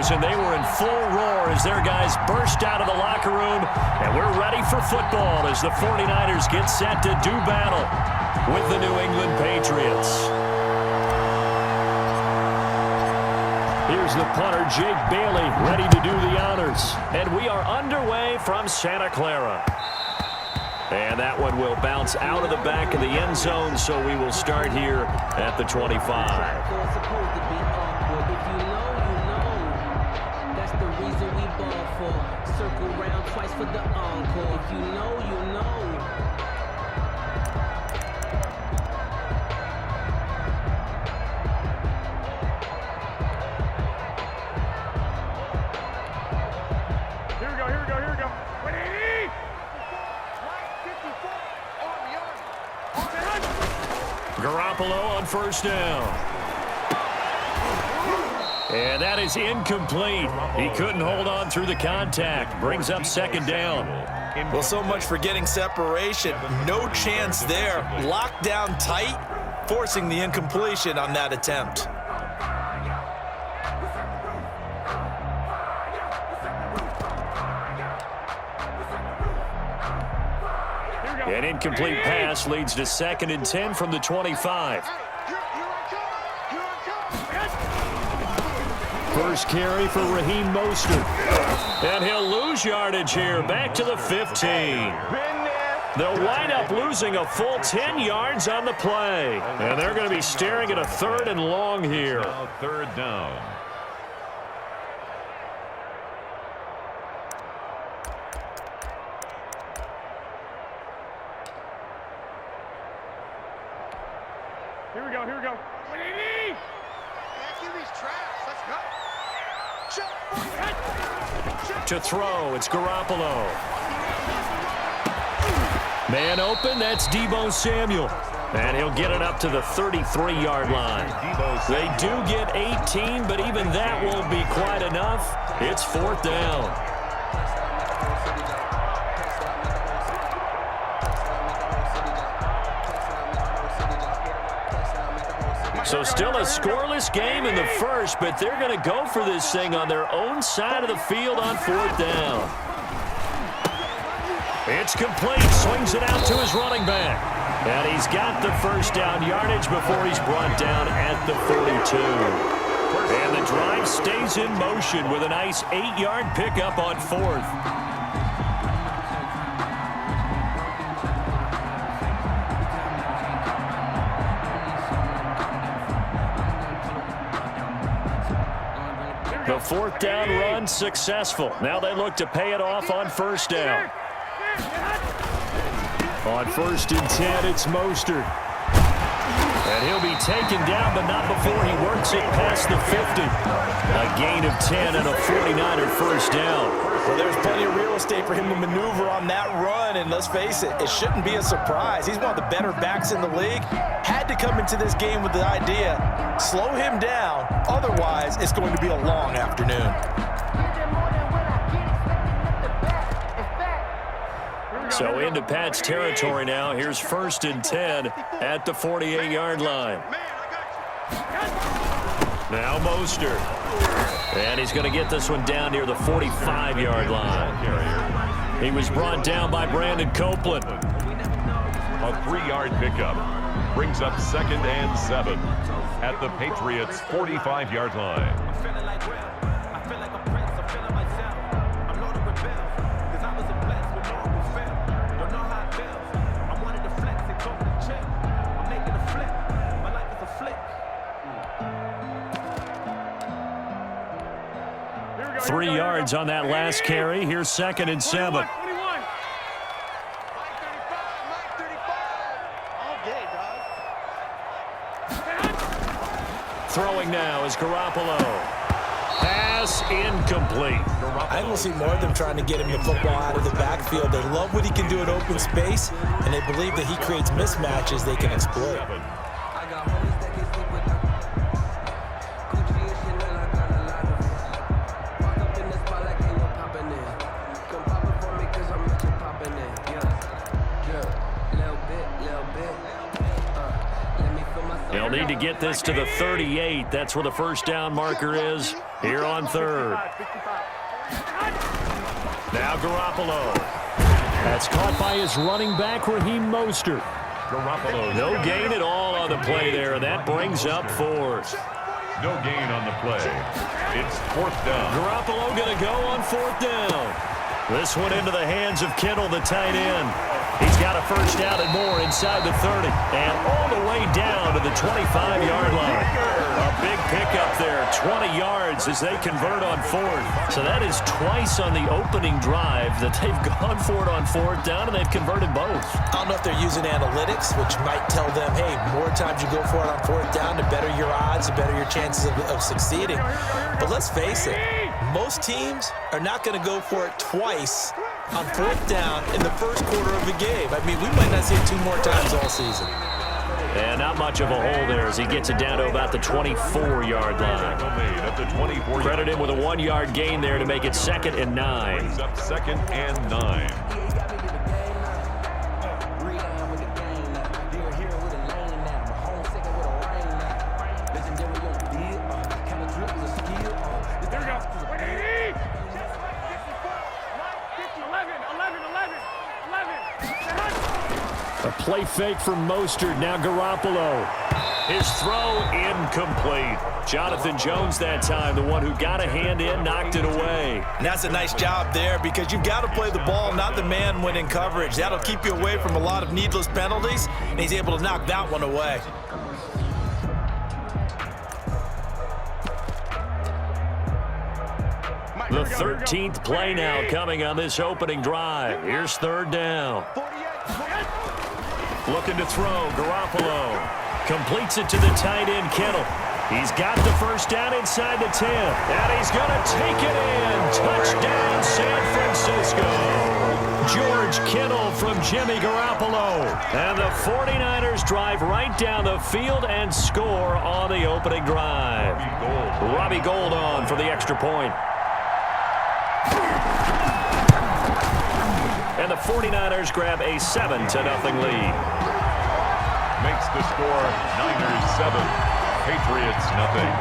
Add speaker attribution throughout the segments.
Speaker 1: Headbangers, and they were in full roar as their guys burst out of the locker room. And we're ready for football as the 49ers get set to do battle with the New England Patriots. Here's the punter, Jake Bailey, ready to do the honors. And we are underway from Santa Clara. And that one will bounce out of the back of the end zone, so we will start here at the 25. That's the reason we ball for. Circle round twice for the encore. If you know, you know. Garoppolo on first down. And that is incomplete. He couldn't hold on through the contact. Brings up second down.
Speaker 2: Well, so much for getting separation. No chance there. Locked down tight, forcing the incompletion on that attempt.
Speaker 1: An incomplete pass leads to 2nd and 10 from the 25. First carry for Raheem Mostert. And he'll lose yardage here, back to the 15. They'll wind up losing a full 10 yards on the play. And they're going to be staring at a 3rd and long here.
Speaker 3: Now 3rd down.
Speaker 4: Here we go.
Speaker 1: To throw, it's Garoppolo. Man open, that's Deebo Samuel. And he'll get it up to the 33-yard line. They do get 18, but even that won't be quite enough. It's 4th down. So still a scoreless game in the first, but they're going to go for this thing on their own side of the field on 4th down. It's complete. Swings it out to his running back. And he's got the first down yardage before he's brought down at the 42. And the drive stays in motion with a nice 8-yard pickup on 4th. The 4th down run successful. Now they look to pay it off on first down. On 1st and 10, it's Mostert. And he'll be taken down, but not before he works it past the 50. A gain of 10 and a 49er first down.
Speaker 2: Well, there's plenty of real estate for him to maneuver on that run, and let's face it, it shouldn't be a surprise. He's one of the better backs in the league. Had to come into this game with the idea, slow him down, otherwise it's going to be a long afternoon.
Speaker 1: So into Pat's territory now. Here's 1st and 10 at the 48-yard line. Now Mostert. And he's going to get this one down near the 45-yard line. He was brought down by Brandon Copeland.
Speaker 3: A 3-yard pickup brings up 2nd and 7 at the Patriots' 45-yard line.
Speaker 1: Three yards on that last carry. Here's 2nd and 7. Throwing now is Garoppolo. Pass incomplete.
Speaker 2: I will see more of them trying to get him the football out of the backfield. They love what he can do in open space, and they believe that he creates mismatches they can exploit.
Speaker 1: They'll need to get this to the 38. That's where the first down marker is. Here on third. Now Garoppolo. That's caught by his running back, Raheem Mostert.
Speaker 3: Garoppolo.
Speaker 1: No gain at all on the play there, and that brings up fourth.
Speaker 3: No gain on the play. It's fourth down.
Speaker 1: Garoppolo going to go on fourth down. This one into the hands of Kittle, the tight end. He's got a first down and more inside the 30. And all the way down to the 25-yard line. A big pickup there, 20 yards as they convert on fourth. So that is twice on the opening drive that they've gone for it on fourth down, and they've converted both.
Speaker 2: I don't know if they're using analytics, which might tell them, hey, more times you go for it on fourth down, the better your odds, the better your chances of succeeding. But let's face it, most teams are not going to go for it twice on fourth down in the first quarter of the game. I mean, we might not see it 2 more times all season.
Speaker 1: And not much of a hole there as he gets it down to about the 24-yard line. Credit him with a 1-yard gain there to make it 2nd and 9.
Speaker 3: Brings up 2nd and 9.
Speaker 1: A play fake from Mostert. Now Garoppolo. His throw incomplete. Jonathan Jones that time, the one who got a hand in, knocked it away.
Speaker 2: And that's a nice job there because you've got to play the ball, not the man when in coverage. That'll keep you away from a lot of needless penalties, and he's able to knock that one away.
Speaker 1: The 13th play now coming on this opening drive. Here's third down. Looking to throw, Garoppolo. Completes it to the tight end, Kittle. He's got the first down inside the 10. And he's going to take it in. Touchdown, San Francisco. George Kittle from Jimmy Garoppolo. And the 49ers drive right down the field and score on the opening drive. Robbie Gould on for the extra point. And the 49ers grab a 7-0 lead.
Speaker 3: Makes the score Niners 7, Patriots nothing.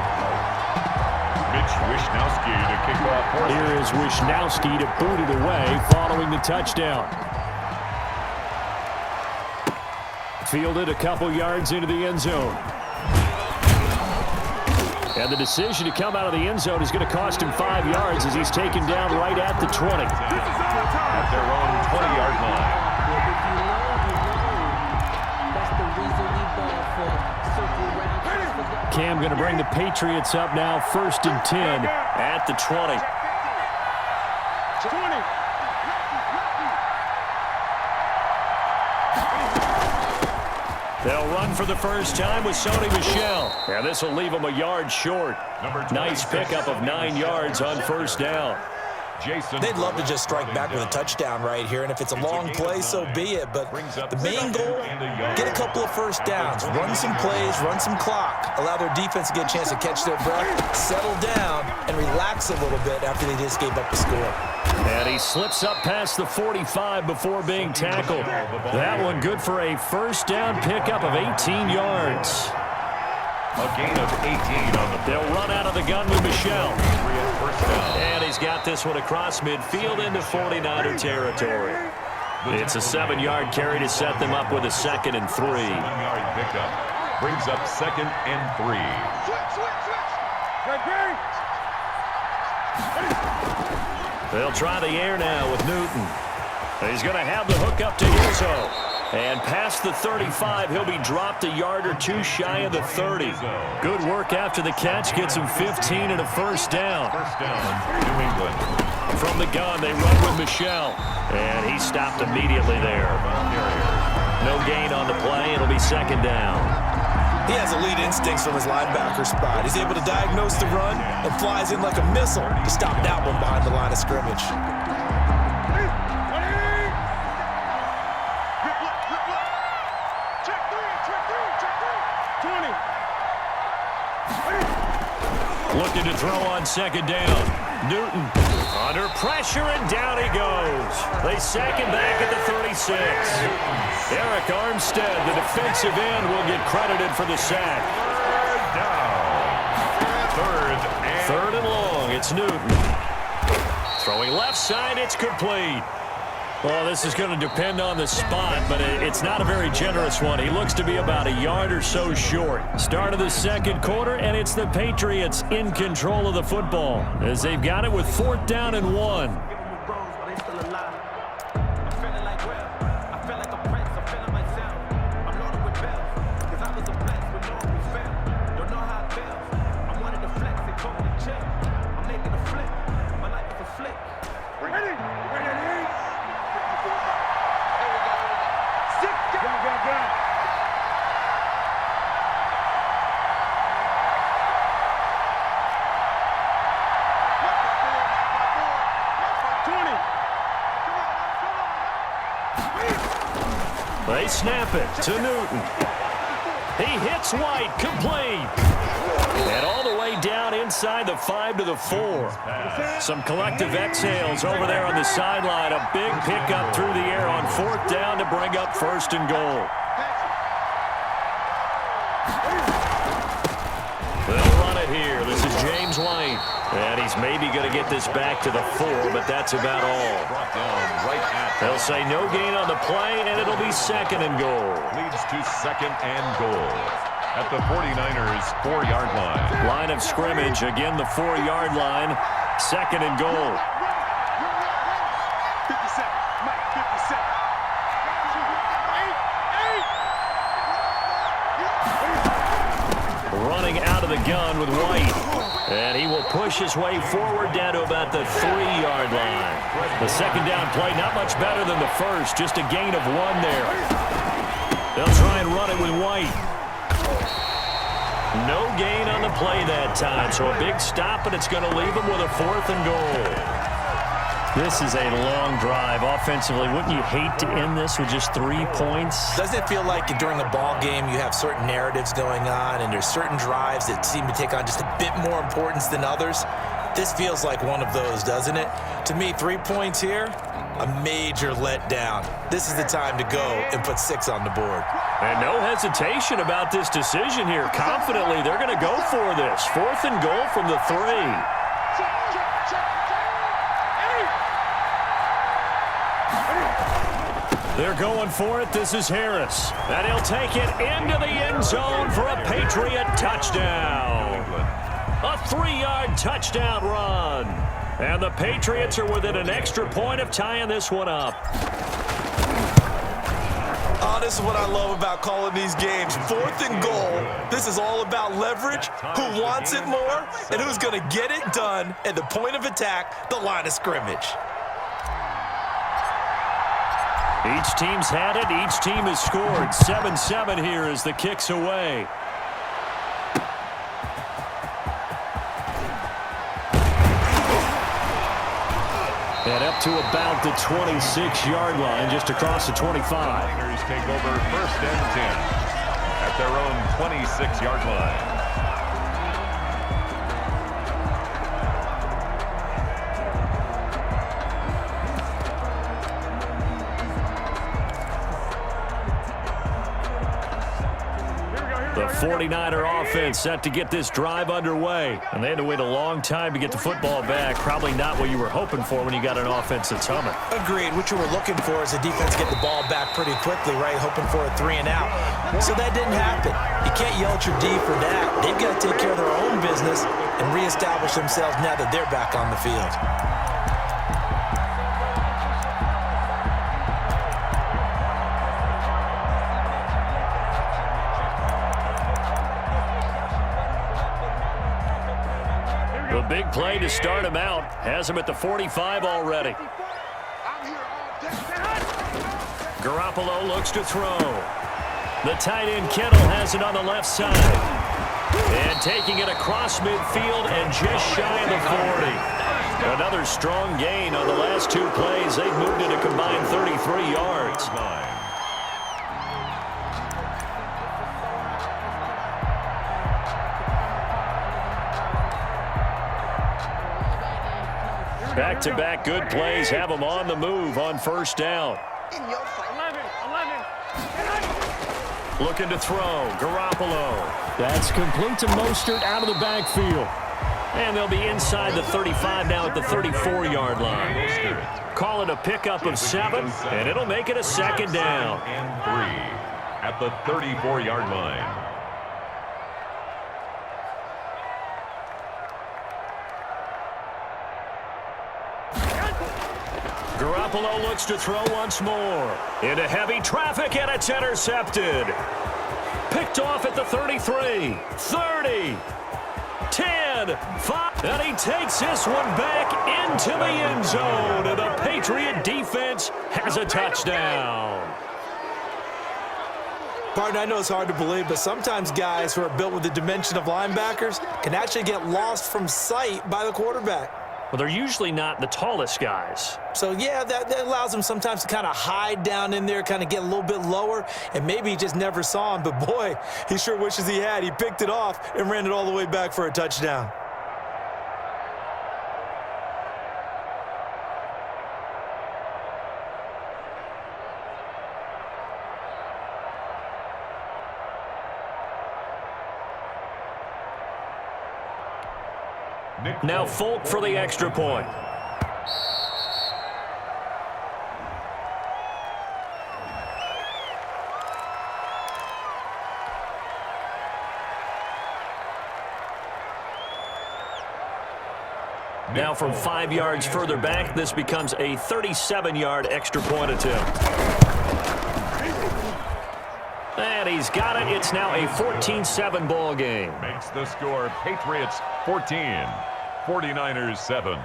Speaker 3: Mitch Wishnowsky to kick off.
Speaker 1: Here is Wishnowsky to boot it away following the touchdown. Fielded a couple yards into the end zone. And the decision to come out of the end zone is going to cost him 5 yards as he's taken down right at the 20.
Speaker 3: At their own 20-yard line.
Speaker 1: Cam going to bring the Patriots up now, 1st and 10 at the 20. They'll run for the first time with Sony Michel. And this will leave them a yard short. Nice pickup of 9 yards on first down.
Speaker 2: They'd love to just strike back with a touchdown right here, and if it's a long play, so be it. But the main goal, get a couple of first downs, run some plays, run some clock, allow their defense to get a chance to catch their breath, settle down, and relax a little bit after they just gave up the score.
Speaker 1: And he slips up past the 45 before being tackled. That one good for a first down pickup of 18 yards.
Speaker 3: A gain of 18 on the play.
Speaker 1: They'll run out of the gun with Michel. And he's got this one across midfield into 49er territory. It's a 7-yard carry to set them up with a 2nd and 3.
Speaker 3: 7-yard pickup brings up 2nd and 3.
Speaker 1: They'll try the air now with Newton. He's going to have the hook up to Izzo. And past the 35, he'll be dropped a yard or 2 shy of the 30. Good work after the catch. Gets him 15 and a first down.
Speaker 3: First down, New England.
Speaker 1: From the gun, they run with Michel. And he stopped immediately there. No gain on the play. It'll be 2nd down.
Speaker 2: He has elite instincts from his linebacker spot. He's able to diagnose the run and flies in like a missile to stop that one behind the line of scrimmage.
Speaker 1: Looking to throw on 2nd down. Newton under pressure, and down he goes. They sack him back at the 36. Eric Armstead, the defensive end, will get credited for the sack.
Speaker 3: Third down. Third and
Speaker 1: long. It's Newton. Throwing left side, it's complete. Well, this is going to depend on the spot, but it's not a very generous one. He looks to be about a yard or so short. Start of the second quarter, and it's the Patriots in control of the football as they've got it with 4th down and 1. They snap it to Newton. He hits White, complete. And all the way down inside the 5 to the 4. Some collective exhales over there on the sideline. A big pickup through the air on 4th down to bring up 1st and goal. They'll run it here. This is James White. And he's maybe going to get this back to the 4, but that's about all. They'll say no gain on the play, and it'll be 2nd and goal.
Speaker 3: Leads to 2nd and goal at the 49ers 4-yard line.
Speaker 1: Line of scrimmage, again the 4-yard line. 2nd and goal.
Speaker 4: 57, Mike, 57.
Speaker 1: Running out of the gun with White. And he will push his way forward down to about the 3-yard line. The 2nd down play, not much better than the first, just a gain of 1 there. They'll try and run it with White. No gain on the play that time, so a big stop, and it's going to leave them with a 4th and goal. This is a long drive offensively. Wouldn't you hate to end this with just 3 points?
Speaker 2: Doesn't it feel like during a ball game you have certain narratives going on and there's certain drives that seem to take on just a bit more importance than others? This feels like one of those, doesn't it? To me, 3 points here, a major letdown. This is the time to go and put 6 on the board.
Speaker 1: And no hesitation about this decision here. Confidently, they're going to go for this. 4th and goal from the 3. They're going for it. This is Harris. And he'll take it into the end zone for a Patriot touchdown. A 3-yard touchdown run. And the Patriots are within an extra point of tying this one up.
Speaker 2: Oh, this is what I love about calling these games. 4th and goal. This is all about leverage, who wants it more, and who's going to get it done at the point of attack, the line of scrimmage.
Speaker 1: Each team's had it. Each team has scored. 7-7 here as the kick's away. And up to about the 26-yard line, just across the 25.
Speaker 3: Waynethangers take over 1st and 10 at their own 26-yard line.
Speaker 1: The 49er offense set to get this drive underway. And they had to wait a long time to get the football back. Probably not what you were hoping for when you got an offense that's humming.
Speaker 2: Agreed. What you were looking for is the defense get the ball back pretty quickly, right? Hoping for a 3 and out. So that didn't happen. You can't yell at your D for that. They've got to take care of their own business and reestablish themselves now that they're back on the field.
Speaker 1: The big play to start him out has him at the 45 already. Garoppolo looks to throw. The tight end Kittle has it on the left side. And taking it across midfield and just shy of the 40. Another strong gain on the last 2 plays. They've moved it a combined 33 yards. Back-to-back good plays have them on the move on 1st down.
Speaker 4: 11.
Speaker 1: Looking to throw. Garoppolo. That's complete to Mostert out of the backfield. And they'll be inside the 35 now at the 34-yard line. Call it a pickup of 7, and it'll make it a second down.
Speaker 3: And 3 at the 34-yard line.
Speaker 1: Garoppolo looks to throw once more. Into heavy traffic, and it's intercepted. Picked off at the 33, 30, 10, 5. And he takes this one back into the end zone. And the Patriot defense has a touchdown.
Speaker 2: Partner, I know it's hard to believe, but sometimes guys who are built with the dimension of linebackers can actually get lost from sight by the quarterback.
Speaker 1: Well, they're usually not the tallest guys.
Speaker 2: So, yeah, that allows him sometimes to kind of hide down in there, kind of get a little bit lower, and maybe he just never saw him. But, boy, he sure wishes he had. He picked it off and ran it all the way back for a touchdown.
Speaker 1: Now Folk for the extra point. Now from 5 yards further back, this becomes a 37-yard extra point attempt. And he's got it. It's now a 14-7 ball game.
Speaker 3: Makes the score Patriots 14, 49ers 7.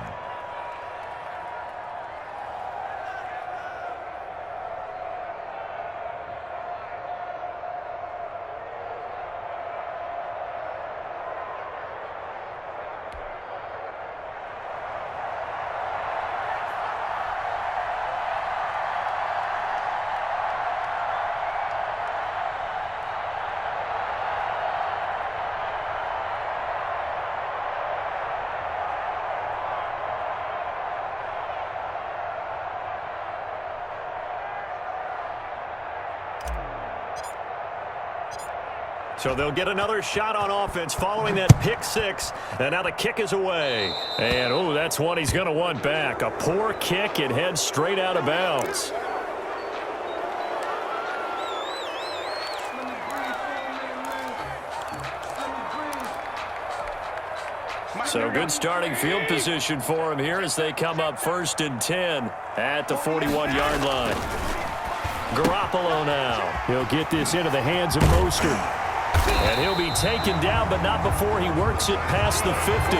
Speaker 1: So they'll get another shot on offense following that pick 6. And now the kick is away. And, oh, that's one he's going to want back. A poor kick. It heads straight out of bounds. So good starting field position for him here as they come up 1st and 10 at the 41-yard line. Garoppolo now. He'll get this into the hands of Mostert. And he'll be taken down, but not before he works it past the 50.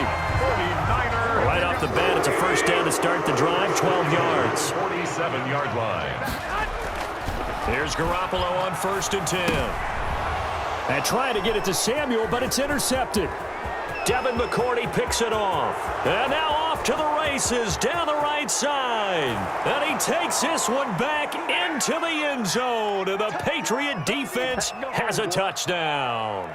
Speaker 1: Right off the bat, it's a first down to start the drive, 12 yards.
Speaker 3: 47-yard line.
Speaker 1: Here's Garoppolo on 1st and 10. And trying to get it to Samuel, but it's intercepted. Devin McCourty picks it off. And now off to the races down the right side. And he takes this one back into the end zone. And the Patriot defense has a touchdown.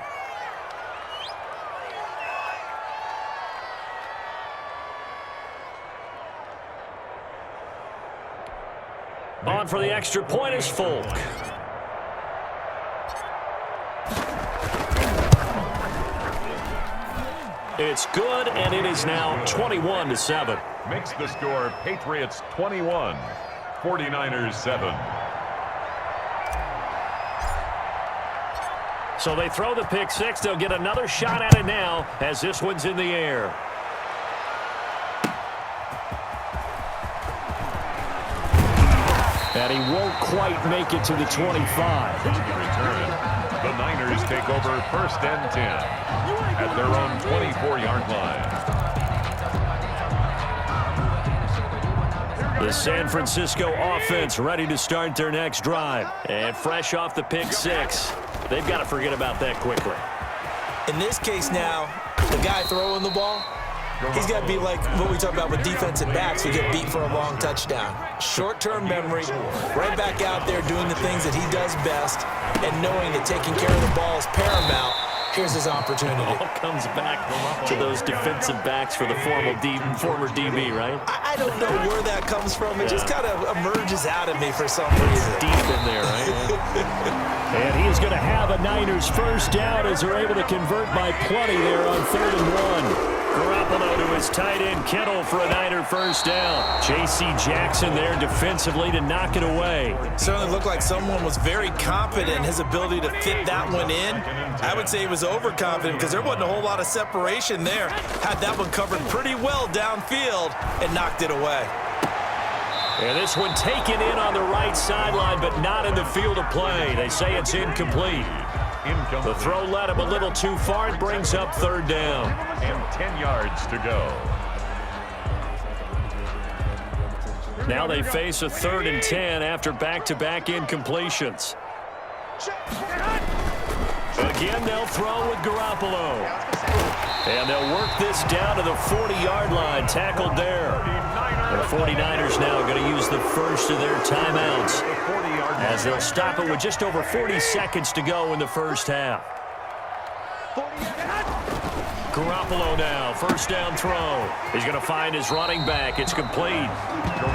Speaker 1: On for the extra point is Folk. It's good, and it is now 21-7.
Speaker 3: Makes the score Patriots 21, 49ers 7.
Speaker 1: So they throw the pick 6. They'll get another shot at it now as this one's in the air. And he won't quite make it to the 25.
Speaker 3: Return. The Niners take over 1st and 10 at their own 24-yard line.
Speaker 1: The San Francisco offense ready to start their next drive. And fresh off the pick 6, they've got to forget about that quickly.
Speaker 2: In this case now, the guy throwing the ball, he's got to be like what we talk about with defensive backs who get beat for a long touchdown. Short-term memory, right back out there doing the things that he does best, and knowing that taking care of the ball is paramount. Here's his opportunity.
Speaker 1: It all comes back to those defensive backs for the former DB, right?
Speaker 2: I don't know where that comes from. It just kind of emerges out of me for some reason.
Speaker 1: Deep in there, right? And he is going to have a Niners first down as they're able to convert by plenty there on 3rd and 1. Garoppolo to his tight end, Kittle, for a Niner first down. J.C. Jackson there defensively to knock it away.
Speaker 2: Certainly looked like someone was very confident in his ability to fit that one in. I would say he was overconfident because there wasn't a whole lot of separation there. Had that one covered pretty well downfield and knocked it away.
Speaker 1: And this one taken in on the right sideline, but not in the field of play. They say it's incomplete. The throw led him a little too far. It brings up third down.
Speaker 3: And 10 yards to go.
Speaker 1: Now they face a 3rd and 10 after back-to-back incompletions. Again, they'll throw with Garoppolo. And they'll work this down to the 40-yard line. Tackled there. The 49ers now going to use the first of their timeouts as they'll stop it with just over 40 seconds to go in the first half. Garoppolo now, first down throw. He's going to find his running back. It's complete.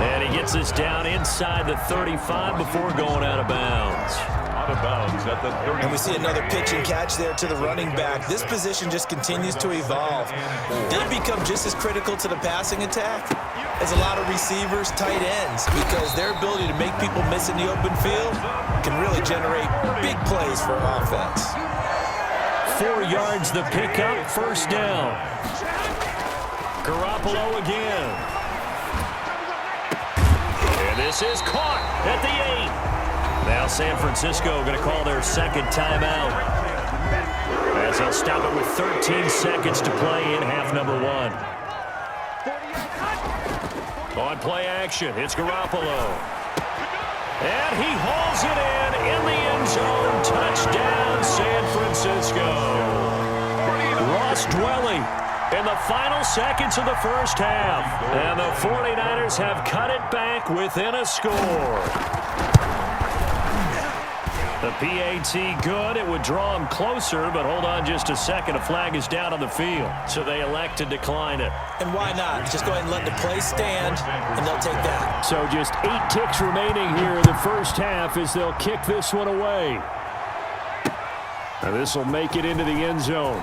Speaker 1: And he gets this down inside the 35 before going out of bounds.
Speaker 3: Out of bounds at the 30.
Speaker 2: And we see another pitch and catch there to the running back. This position just continues to evolve. They become just as critical to the passing attack as a lot of receivers, tight ends, because their ability to make people miss in the open field can really generate big plays for an offense.
Speaker 1: 4 yards the pickup, first down. Garoppolo again. And this is caught at the 8. Now San Francisco going to call their second timeout as they'll stop it with 13 seconds to play in half number 1. On play action, it's Garoppolo. And he hauls it in the end zone. Touchdown, San Francisco. Ross Dwelly in the final seconds of the first half. And the 49ers have cut it back within a score. The PAT good. It would draw him closer, but hold on just a second. A flag is down on the field, so they elect to decline it.
Speaker 2: And why not? Just go ahead and let the play stand, and they'll take that.
Speaker 1: So just 8 ticks remaining here in the first half as they'll kick this one away. And this will make it into the end zone.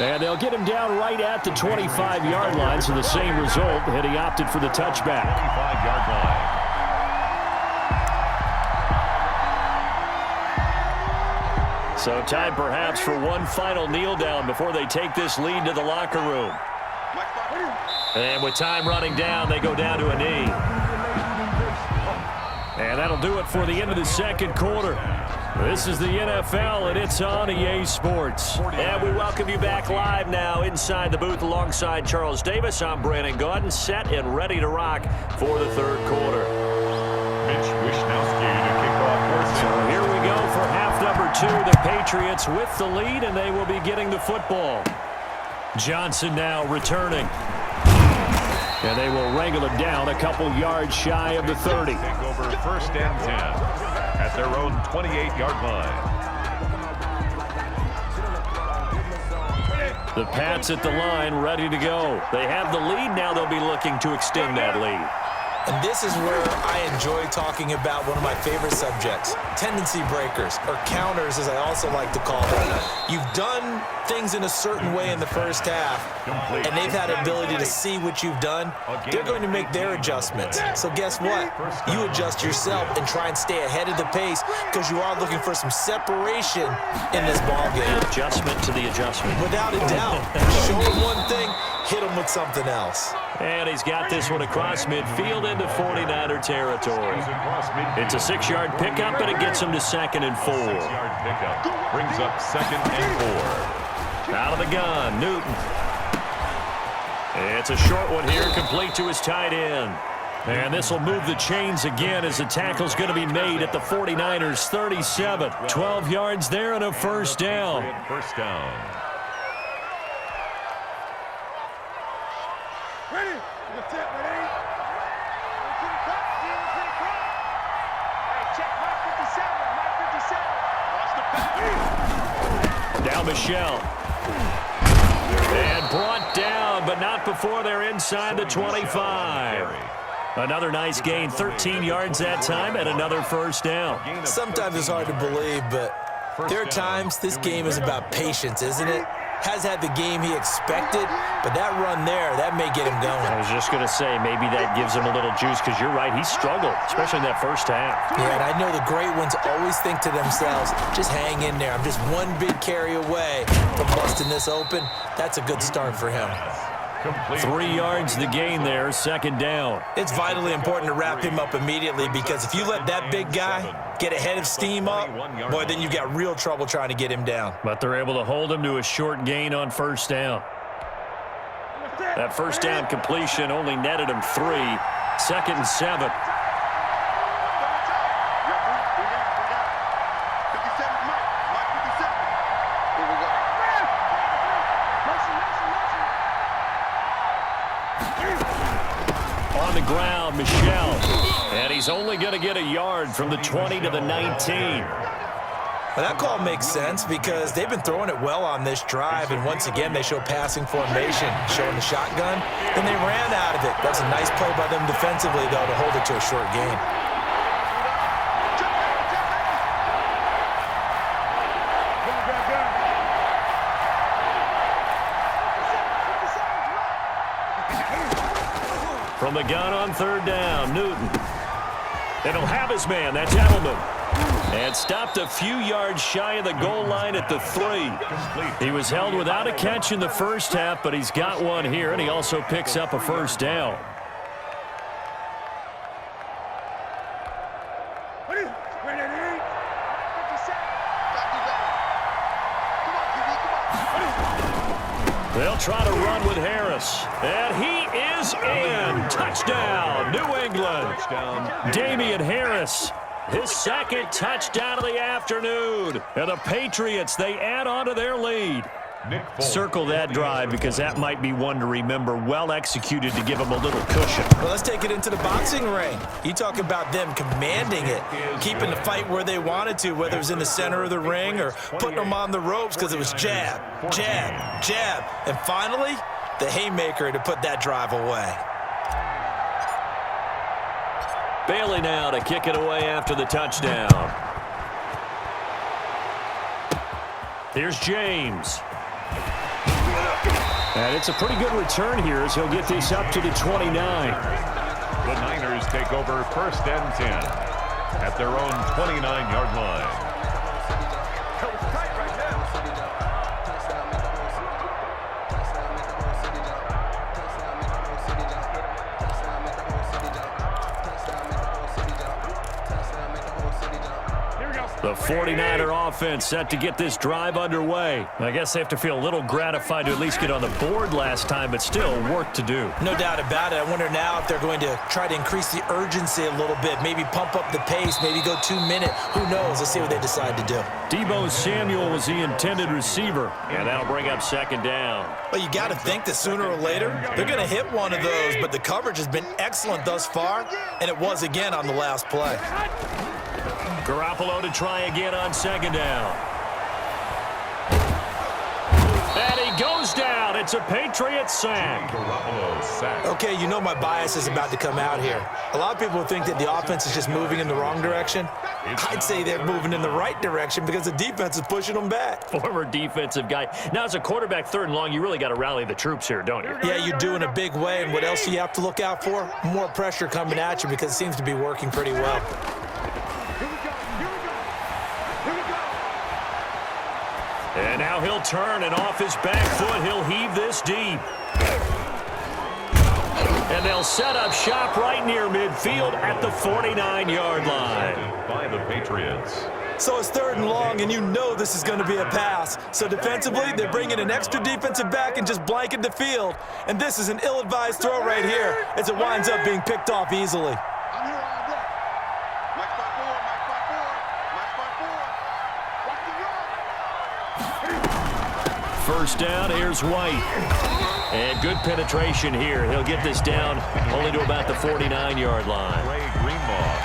Speaker 1: And they'll get him down right at the 25-yard line, so the same result, and he opted for the touchback.
Speaker 3: 25-yard line.
Speaker 1: So time perhaps for one final kneel down before they take this lead to the locker room. And with time running down, they go down to a knee. And that'll do it for the end of the second quarter. This is the NFL, and it's on EA Sports. And we welcome you back live now inside the booth alongside Charles Davis. I'm Brandon Gaudin, set and ready to rock for the third quarter.
Speaker 3: Mitch Wishnowsky to kick off.
Speaker 1: So here we go for half number 2. The Patriots with the lead, and they will be getting the football. Johnson now returning. And they will wrangle him down a couple yards shy of the 30.
Speaker 3: Take over first and 10 at their own 28-yard line.
Speaker 1: The Pats at the line ready to go. They have the lead. Now they'll be looking to extend that lead.
Speaker 2: And this is where I enjoy talking about one of my favorite subjects, tendency breakers, or counters as I also like to call them. You've done things in a certain way in the first half, and they've had an ability to see what you've done. They're going to make their adjustments. So guess what? You adjust yourself and try and stay ahead of the pace because you are looking for some separation in this ballgame.
Speaker 1: Adjustment to the adjustment.
Speaker 2: Without a doubt. Show them one thing, hit them with something else.
Speaker 1: And he's got this one across midfield into 49er territory. It's a 6-yard pickup, and it gets him to 2nd and 4.
Speaker 3: 6-yard pickup brings up 2nd and 4.
Speaker 1: Out of the gun, Newton. It's a short one here, complete to his tight end. And this will move the chains again as the tackle's going to be made at the 49ers 37. 12 yards there and a first down.
Speaker 3: First down.
Speaker 4: Ready? That's it, ready? Hey, check Mike 57, Mike 57. Watch the
Speaker 1: Now Michelle. And brought down, but not before they're inside the 25. Another nice gain, 13 yards that time, and another first down.
Speaker 2: Sometimes it's hard to believe, but there are times this game is about patience, isn't it? has had the game he expected, but that run there, that may get him going.
Speaker 1: I was just going to say, maybe that gives him a little juice, because you're right, he struggled, especially in that first half.
Speaker 2: Yeah, and I know the great ones always think to themselves, just hang in there. I'm just one big carry away from busting this open. That's a good start for him.
Speaker 1: 3 yards the gain there, second down.
Speaker 2: It's vitally important to wrap him up immediately, because if you let that big guy get ahead of steam up, boy, then you've got real trouble trying to get him down.
Speaker 1: But they're able to hold him to a short gain on first down. That first down completion only netted him 3. 2nd and 7. On the ground, Michel. And he's only going to get a yard from the 20 to the 19.
Speaker 2: Well, that call makes sense because they've been throwing it well on this drive, and once again they show passing formation, showing the shotgun. Then they ran out of it. That's a nice play by them defensively, though, to hold it to a short gain.
Speaker 1: From the gun on third down, Newton. And he'll have his man, that's Edelman. And stopped a few yards shy of the goal line at the 3. He was held without a catch in the first half, but he's got one here, and he also picks up a first down. They'll try to run with Harris. And he is in. Touchdown, New England. Damian Harris, his 2nd touchdown of the afternoon. And the Patriots, they add on to their lead. Circle that drive because that might be one to remember. Well executed to give them a little cushion.
Speaker 2: Well, let's take it into the boxing ring. You talk about them commanding it, keeping the fight where they wanted to, whether it was in the center of the ring or putting them on the ropes, because it was jab, jab, jab. And finally, the haymaker to put that drive away.
Speaker 1: Bailey now to kick it away after the touchdown. Here's James. And it's a pretty good return here as he'll get this up to the 29.
Speaker 3: The Niners take over 1st and 10 at their own 29-yard line.
Speaker 1: The 49er offense set to get this drive underway. I guess they have to feel a little gratified to at least get on the board last time, but still work to do.
Speaker 2: No doubt about it. I wonder now if they're going to try to increase the urgency a little bit, maybe pump up the pace, maybe go 2 minute. Who knows? Let's see what they decide to do.
Speaker 1: Deebo Samuel was the intended receiver, and that'll bring up 2nd down.
Speaker 2: Well, you got to think that sooner or later they're going to hit one of those, but the coverage has been excellent thus far, and it was again on the last play.
Speaker 1: Garoppolo to try again on 2nd down. And he goes down. It's a Patriots sack.
Speaker 2: Okay, you know my bias is about to come out here. A lot of people think that the offense is just moving in the wrong direction. I'd say they're moving in the right direction because the defense is pushing them back.
Speaker 1: Former defensive guy. Now, as a quarterback 3rd and long, you really got to rally the troops here, don't you?
Speaker 2: Yeah, you do in a big way. And what else do you have to look out for? More pressure coming at you because it seems to be working pretty well.
Speaker 1: And now he'll turn, and off his back foot, he'll heave this deep. And they'll set up shop right near midfield at the 49-yard line.
Speaker 3: By the Patriots.
Speaker 2: So it's 3rd and long, and you know this is going to be a pass. So defensively, they bring in an extra defensive back and just blanket the field. And this is an ill-advised throw right here as it winds up being picked off easily.
Speaker 1: First down, here's White. And good penetration here. He'll get this down only to about the 49-yard line.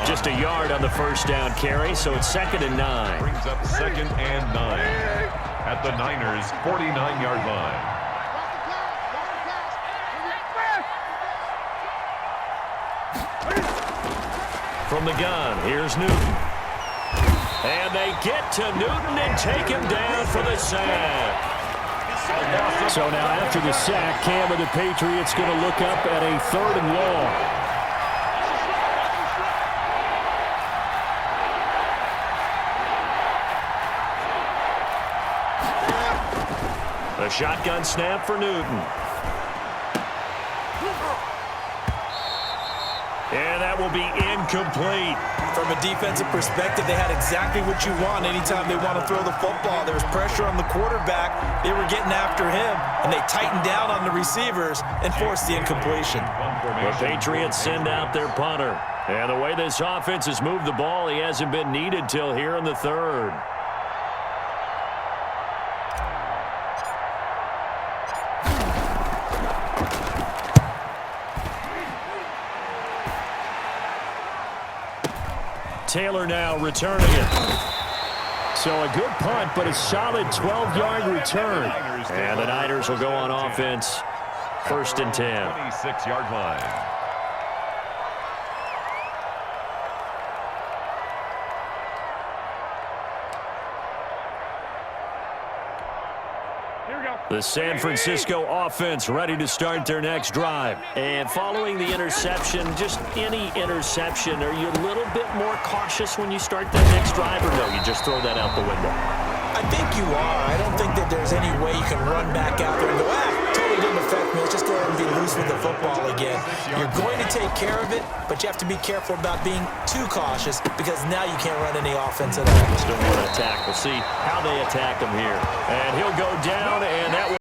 Speaker 1: Just a yard on the first down carry, so it's 2nd and 9.
Speaker 3: Brings up 2nd and 9 at the Niners' 49-yard line.
Speaker 1: From the gun, here's Newton. And they get to Newton and take him down for the sack. So now after the sack, Cam of the Patriots going to look up at a 3rd and long. A shotgun snap for Newton. And that will be incomplete.
Speaker 2: From a defensive perspective, they had exactly what you want anytime they want to throw the football. There was pressure on the quarterback. They were getting after him, and they tightened down on the receivers and forced the incompletion.
Speaker 1: The Patriots send out their punter. And the way this offense has moved the ball, he hasn't been needed till here in the 3rd. Taylor now returning it. So a good punt, but a solid 12-yard return. And the Niners will go on offense. 1st and 10.
Speaker 3: 26-yard line.
Speaker 1: The San Francisco offense ready to start their next drive. And following the interception, just any interception, are you a little bit more cautious when you start that next drive, or no, you just throw that out the window?
Speaker 2: I think you are. I don't think that there's any way you can run back out there and go, totally didn't affect me. Let's just go ahead and be loose with the football again. You're going to take care of it, but you have to be careful about being too cautious because now you can't run any offense at all.
Speaker 1: Still want to attack. We'll see how they attack him here. And he'll go down, and that will